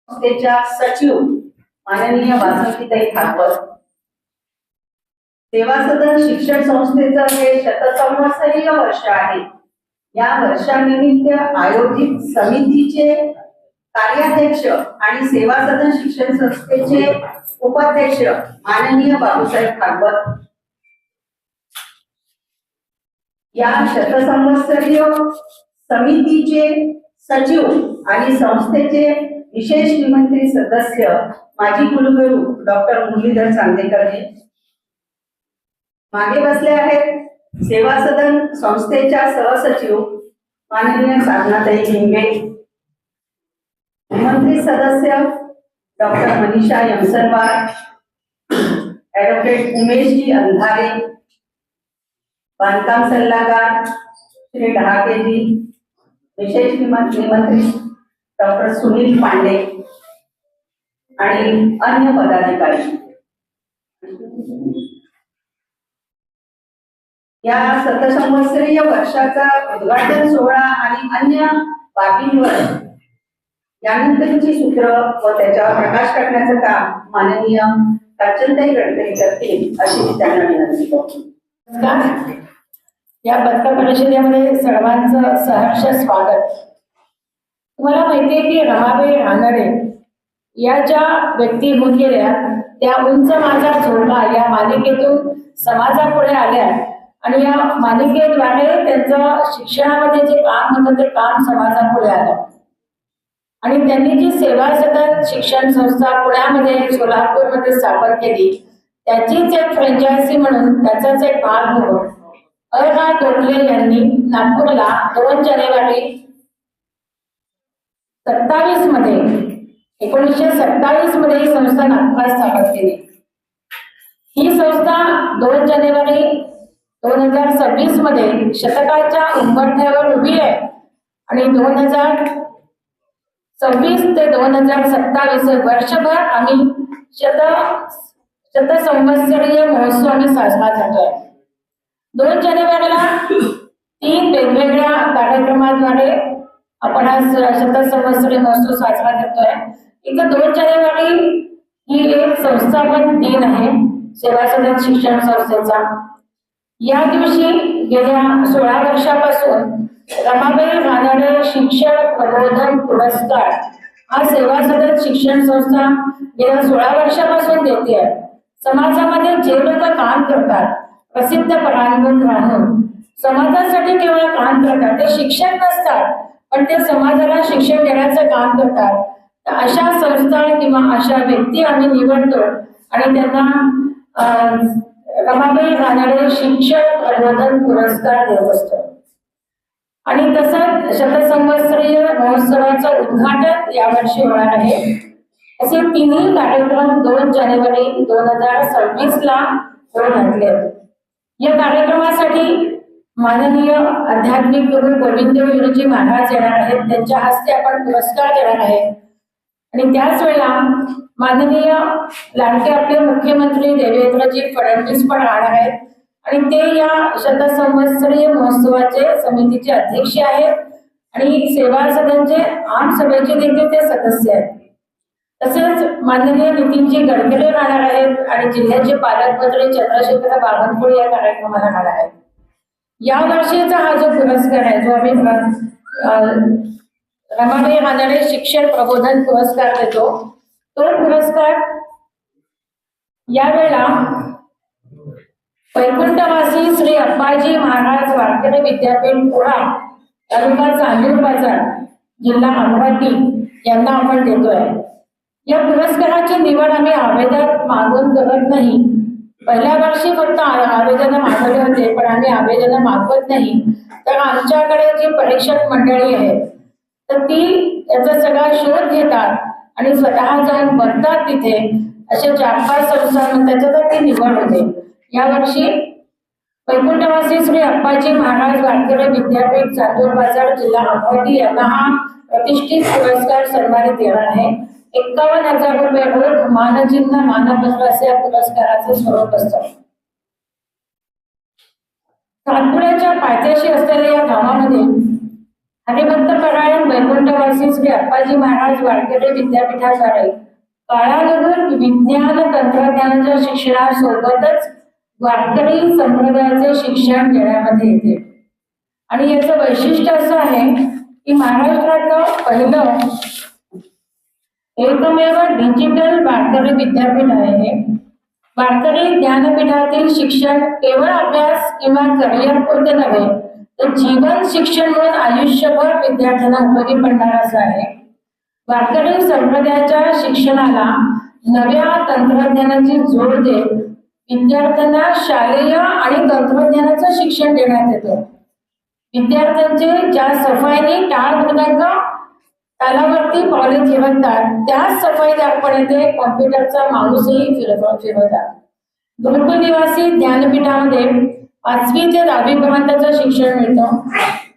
संस्थेच्या सचिव माननीय वासंतीताई ठाकर, सेवा सदन शिक्षण संस्थेचं हे शतसंवत्सरीय वर्ष आहे. या वर्षानिमित्त आयोजित समितीचे कार्याध्यक्ष आणि सेवा सदन शिक्षण संस्थेचे उपाध्यक्ष माननीय बाबूसाहेब ठाकर, या शतसंवत्सरीय समितीचे सचिव आणि संस्थेचे विशेष निमंत्रित सदस्य माजी कुलगुरू डॉक्टर मुरलीधर चांदेकर हे मागे बसले आहेत. सेवा सदन संस्थेच्या सहसचिव माननीय साधनाताई लिंबे, निमंत्रित सदस्य डॉक्टर मनीषा यमसनवार, ॲडव्होकेट उमेशजी अंधारे, बांधकाम सल्लागार श्री ढहाकेजी, विशेष निमंत्रित डॉक्टर सुनील पांडे आणि अन्य पदाधिकारी. या शतसंवत्सरीय वर्षाचा उद्घाटन सोहळा आणि अन्य बाबींवर यानंतरची सूत्र व त्याच्यावर प्रकाश टाकण्याचं काम माननीय कांचनताई गडकरी करतील अशी मी त्यांना विनंती करतो. या पत्रकार परिषदेमध्ये सर्वांचं सहर्ष स्वागत. तुम्हाला माहिती आहे की रमाबाई रानडे या ज्या व्यक्ती होऊन गेल्या त्या उंच माझा झोका या मालिकेतून समाजापुढे आल्या आणि या मालिकेद्वारे त्यांचं शिक्षणामध्ये जे काम होतं ते काम समाजापुढे आलं आणि त्यांनी जी सेवा सदन शिक्षण संस्था पुण्यामध्ये सोलापूरमध्ये स्थापन केली त्याचीच एक फ्रँचायझी म्हणून त्याचाच एक भाग म्हणून अ.रा. गोखले यांनी नागपूरला 2 जानेवारी 1927 मध्ये ही संस्था नागपुरात स्थापन केली. ही संस्था 2 जानेवारी 2026 मध्ये शतकाच्या उंबरठ्यावर उभी आहे आणि 2026 ते 2027 वर्षभर आम्ही शतसंवत्सरीय महोत्सव आम्ही साजरा करतोय. 2 जानेवारीला 3 वेगवेगळ्या कार्यक्रमाद्वारे आपण आज शतसंवत्सरीय महोत्सव साजरा करतोय. एक 2 जानेवारी ही एक संस्थापन दिन आहे सेवा सदन शिक्षण संस्थेचा. या दिवशी गेल्या 16 वर्षापासून रमाबाई रानडे शिक्षण प्रबोधन पुरस्कार हा सेवा सदन शिक्षण संस्था गेल्या 16 वर्षापासून देते. समाजामध्ये जे लोक काम करतात प्रसिद्ध परांगण राहून समाजासाठी केवळ काम करतात, ते शिक्षक नसतात पण ते समाजाला शिक्षण देण्याचं काम करतात. तर अशा संस्था किंवा अशा व्यक्ती आम्ही निवडतो आणि त्यांना रमाबाई रानडे शिक्षण प्रबोधन पुरस्कार देत असतो. आणि तसंच शतसंवत्सरीय महोत्सवाचं उद्घाटन यावर्षी होणार आहे. असे 3 कार्यक्रम 2 जानेवारी 2026 ला होऊन घातले. या कार्यक्रमासाठी माननीय आध्यात्मिक गुरु गोविंदजी महाराज येणार आहेत, त्यांच्या हस्ते आपण पुरस्कार देणार आहे. आणि त्याच वेळेला माननीय लाडके आपले मुख्यमंत्री देवेंद्रजी फडणवीस पण राहणार आहेत आणि ते या शतसंवत्सरीय महोत्सवाचे समितीचे अध्यक्ष आहेत आणि सेवा सदनचे आम सभेचे देखील ते सदस्य आहेत. तसेच माननीय नितीनजी गडकरी राहणार आहेत आणि जिल्ह्याचे पालकमंत्री चंद्रशेखर बावनकुळे या कार्यक्रमाला राहणार आहेत. या वर्षीचा हा जो पुरस्कार आहे जो आम्ही रमाबाई रानडे शिक्षण प्रबोधन पुरस्कार देतो, तो पुरस्कार यावेळेला वैकुंठवासी श्री अप्पाजी महाराज वारकरी विद्यापीठ पुणा तालुका चांदूर बाजार जिल्हा अमरावती यांना आपण देतोय. या पुरस्काराची निवड आम्ही आवेदन मागून करत नाही. पहिल्या वर्षी फक्त आवेदन मागवले होते पण आम्ही आवेदन मागवत नाही. तर आमच्याकडे जी परीक्षक मंडळी आहे तर ती याचा सगळा शोध घेतात आणि स्वतः जाऊन बघतात तिथे. असे 4-5 संस्था त्याच्यात ती निवड होते. यावर्षी वैकुंठवासी श्री अप्पाजी महाराज वारकरी विद्यापीठ चांदूर बाजार जिल्हा अमरावती यांना हा प्रतिष्ठित पुरस्कार सन्मानित येणार आहे. 51,000 रुपये रोख मानचिन्ह मानपत्र असे या पुरस्काराचे स्वरूप असतं. सातपुड्याच्या पायथ्याशी असलेल्या या गावामध्ये हरिभक्त परायण वैकुंठवासी श्री अप्पाजी महाराज वारकरी विद्यापीठाद्वारे काळानुरूप विज्ञान तंत्रज्ञानाच्या शिक्षणासोबतच वारकरी संप्रदायाचे शिक्षण देण्यामध्ये येते. आणि याचं वैशिष्ट्य असं आहे की महाराष्ट्रातलं पहिलं एकमेव डिजिटल वारकरी विद्यापीठ आहे हे. वारकरी ज्ञानपीठातील शिक्षण केवळ अभ्यास किंवा करिअर पुरते नव्हे तर जीवन शिक्षण म्हणून आयुष्यभर विद्यार्थ्यांना उपयोगी पडणार असं आहे. वारकरी संप्रदायाच्या शिक्षणाला नव्या तंत्रज्ञानाची जोड देत विद्यार्थ्यांना शालेय आणि तंत्रज्ञानाचं शिक्षण देण्यात येतं. विद्यार्थ्यांचे ज्या सफाईने टाळ मृदंग तालावरती पावले ठेवतात त्याच सफाईदारपणे ते कॉम्प्युटरचा माऊसही फिरवतात. गुरुकुल निवासी ज्ञानपीठामध्ये 5वी ते 10वी पर्यंतचं शिक्षण मिळतं.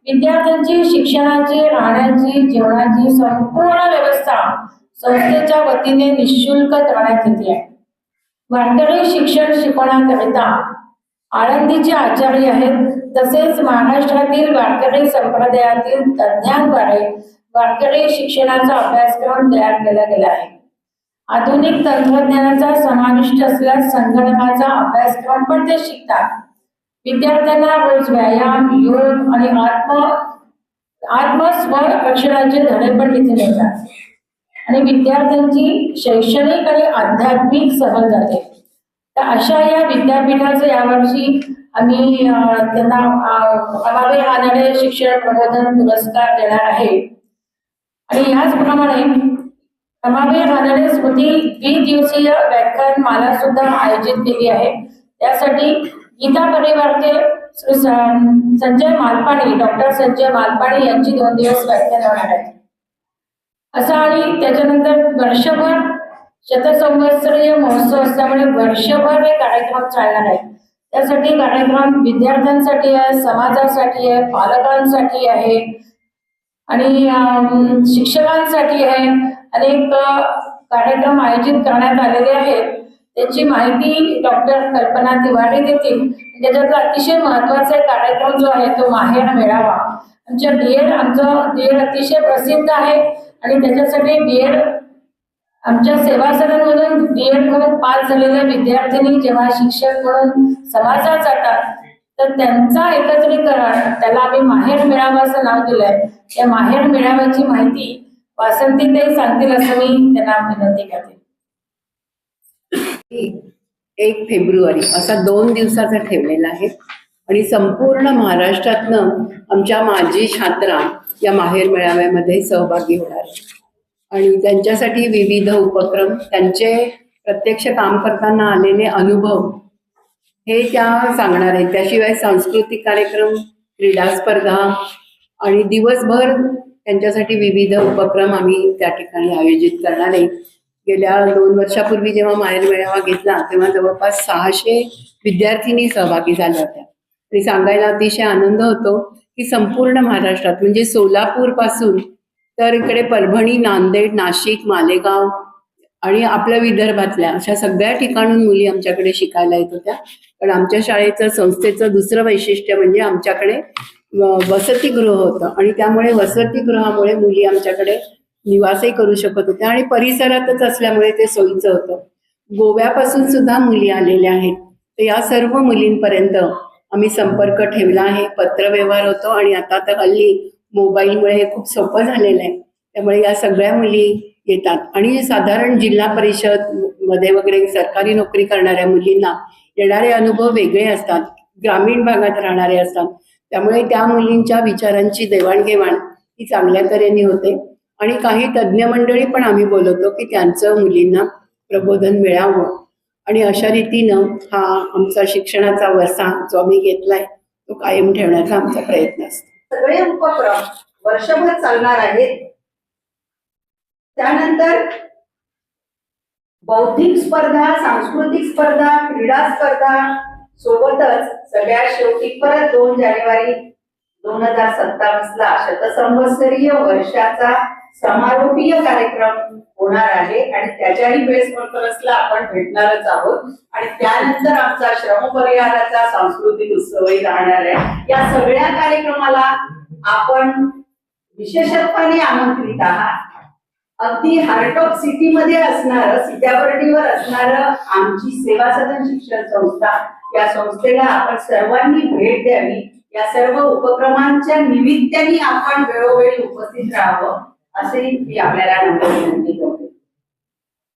विद्यार्थ्यांची शिक्षणाची, राहण्याची, जेवणाची संपूर्ण व्यवस्था संस्थेच्या वतीने निशुल्क करण्यात येते. वारकरी शिक्षण शिकवण्याकरिता आळंदीचे आचार्य आहेत. तसेच महाराष्ट्रातील वारकरी संप्रदायातील तज्ज्ञांद्वारे वारकरी शिक्षणाचा अभ्यासक्रम तयार केला गेला आहे. आधुनिक तंत्रज्ञानाचा समाविष्ट असलेला संगणकाचा अभ्यासक्रम पण ते शिकतात. विद्यार्थ्यांना रोज व्यायाम, योग आणि आत्मस्वरक्षणाचे धडे पण तिथे मिळतात आणि विद्यार्थ्यांची शैक्षणिक आणि आध्यात्मिक सहल जाते. तर अशा या विद्यापीठाचं यावर्षी आम्ही त्यांना अमावे रानडे शिक्षण प्रबोधन पुरस्कार देणार आहे. आणि याचप्रमाणे अमावे रानडे स्मृती द्विदिवसीय व्याख्यानमाला सुद्धा आयोजित केली आहे. त्यासाठी गीता परिवारचे श्री संजय मालपाणी, डॉक्टर संजय मालपाणी यांची 2 दिवस व्याख्यान होणार आहे. असं आणि त्याच्यानंतर वर्षभर शतसंवत्सरीय महोत्सव असल्यामुळे वर्षभर हे कार्यक्रम चालणार आहे. त्यासाठी कार्यक्रम विद्यार्थ्यांसाठी आहे, समाजासाठी आहे, पालकांसाठी आहे आणि शिक्षकांसाठी आहे. अनेक कार्यक्रम आयोजित करण्यात आलेले आहेत. त्याची माहिती डॉक्टर कल्पना तिवारी देतील. त्याच्यातला अतिशय महत्वाचा कार्यक्रम जो आहे तो माहेर मेळावा. आमचं डीएड अतिशय प्रसिद्ध आहे आणि त्याच्यासाठी डीएड आमच्या सेवा सदनमधून डीएड म्हणून पास झालेल्या विद्यार्थिनी जेव्हा शिक्षक म्हणून समाजात जातात तर त्यांचा एकत्रीकरण, त्याला आम्ही माहेर मेळावा असं नाव दिलंय. त्या माहेर मेळाव्याची माहिती वासंतीताई सांगतील असं मी त्यांना विनंती करते. 1 फेब्रुवारी असा 2 दिवसाचा ठेवलेला आहे आणि संपूर्ण महाराष्ट्रातनं आमच्या माजी छात्रा या माहेर मेळाव्यामध्ये सहभागी होणार आहे. आणि त्यांच्यासाठी विविध उपक्रम, त्यांचे प्रत्यक्ष काम करताना आलेले अनुभव हे त्या सांगणार आहेत. त्याशिवाय सांस्कृतिक कार्यक्रम, क्रीडा स्पर्धा आणि दिवसभर त्यांच्यासाठी विविध उपक्रम आम्ही त्या ठिकाणी आयोजित करणार आहे. गेल्या 2 वर्षापूर्वी जेव्हा माहेर मेळावा घेतला तेव्हा जवळपास 600 विद्यार्थिनी सहभागी झाल्या होत्या. आणि सांगायला अतिशय आनंद होतो की संपूर्ण महाराष्ट्रात म्हणजे सोलापूर पासून तर इकडे परभणी, नांदेड, नाशिक, मालेगाव आणि आपल्या विदर्भातल्या अशा सगळ्या ठिकाणून मुली आमच्याकडे शिकायला येत होत्या. पण आमच्या शाळेचं, संस्थेचं दुसरं वैशिष्ट्य म्हणजे आमच्याकडे वसतिगृह होतं आणि त्यामुळे वसतिगृहामुळे मुली आमच्याकडे निवासही करू शकत होत्या आणि परिसरातच असल्यामुळे ते सोयीचं होतं. गोव्यापासून सुद्धा मुली आलेल्या आहेत. तर या सर्व मुलींपर्यंत आम्ही संपर्क ठेवला आहे. पत्रव्यवहार होतो आणि आता तर हल्ली मोबाईलमुळे हे खूप सोपं झालेलं आहे. त्यामुळे या सगळ्या मुली येतात आणि साधारण जिल्हा परिषद मध्ये वगैरे सरकारी नोकरी करणाऱ्या मुलींना येणारे अनुभव वेगळे असतात, ग्रामीण भागात राहणारे असतात. त्यामुळे त्या मुलींच्या विचारांची देवाणघेवाण ही चांगल्या तऱ्हेने होते आणि काही तज्ज्ञ मंडळी पण आम्ही बोलवतो की त्यांचं मुलींना प्रबोधन मिळावं. आणि अशा रीतीनं हा आमचा शिक्षणाचा वसा जो आम्ही घेतलाय तो कायम ठेवण्याचा आमचा प्रयत्न असतो. सगळे उपक्रम वर्षभर चालणार आहेत. त्यानंतर बौद्धिक स्पर्धा, सांस्कृतिक स्पर्धा, क्रीडा स्पर्धा सोबतच सगळ्या शेवटी परत 2 जानेवारी 2027 शतसंवत्सरीय वर्षाचा समारोपीय कार्यक्रम होणार आहे आणि त्याच्याही प्रेस कॉन्फरन्सला आपण भेटणारच आहोत. आणि त्यानंतर आमचा श्रम परिहाराचा सांस्कृतिक उत्सवही राहणार आहे. या सगळ्या कार्यक्रमाला आपण विशेषत्वाने आमंत्रित आहात. अगदी हार्ट ऑफ सिटी मध्ये असणारं, सीताबर्डीवर असणारं आमची सेवा सदन शिक्षण संस्था, या संस्थेला आपण सर्वांनी भेट द्यावी. या सर्व उपक्रमांच्या निमित्ताने आपण वेळोवेळी उपस्थित राहावं असे मी आपल्याला नम्र विनंती करते.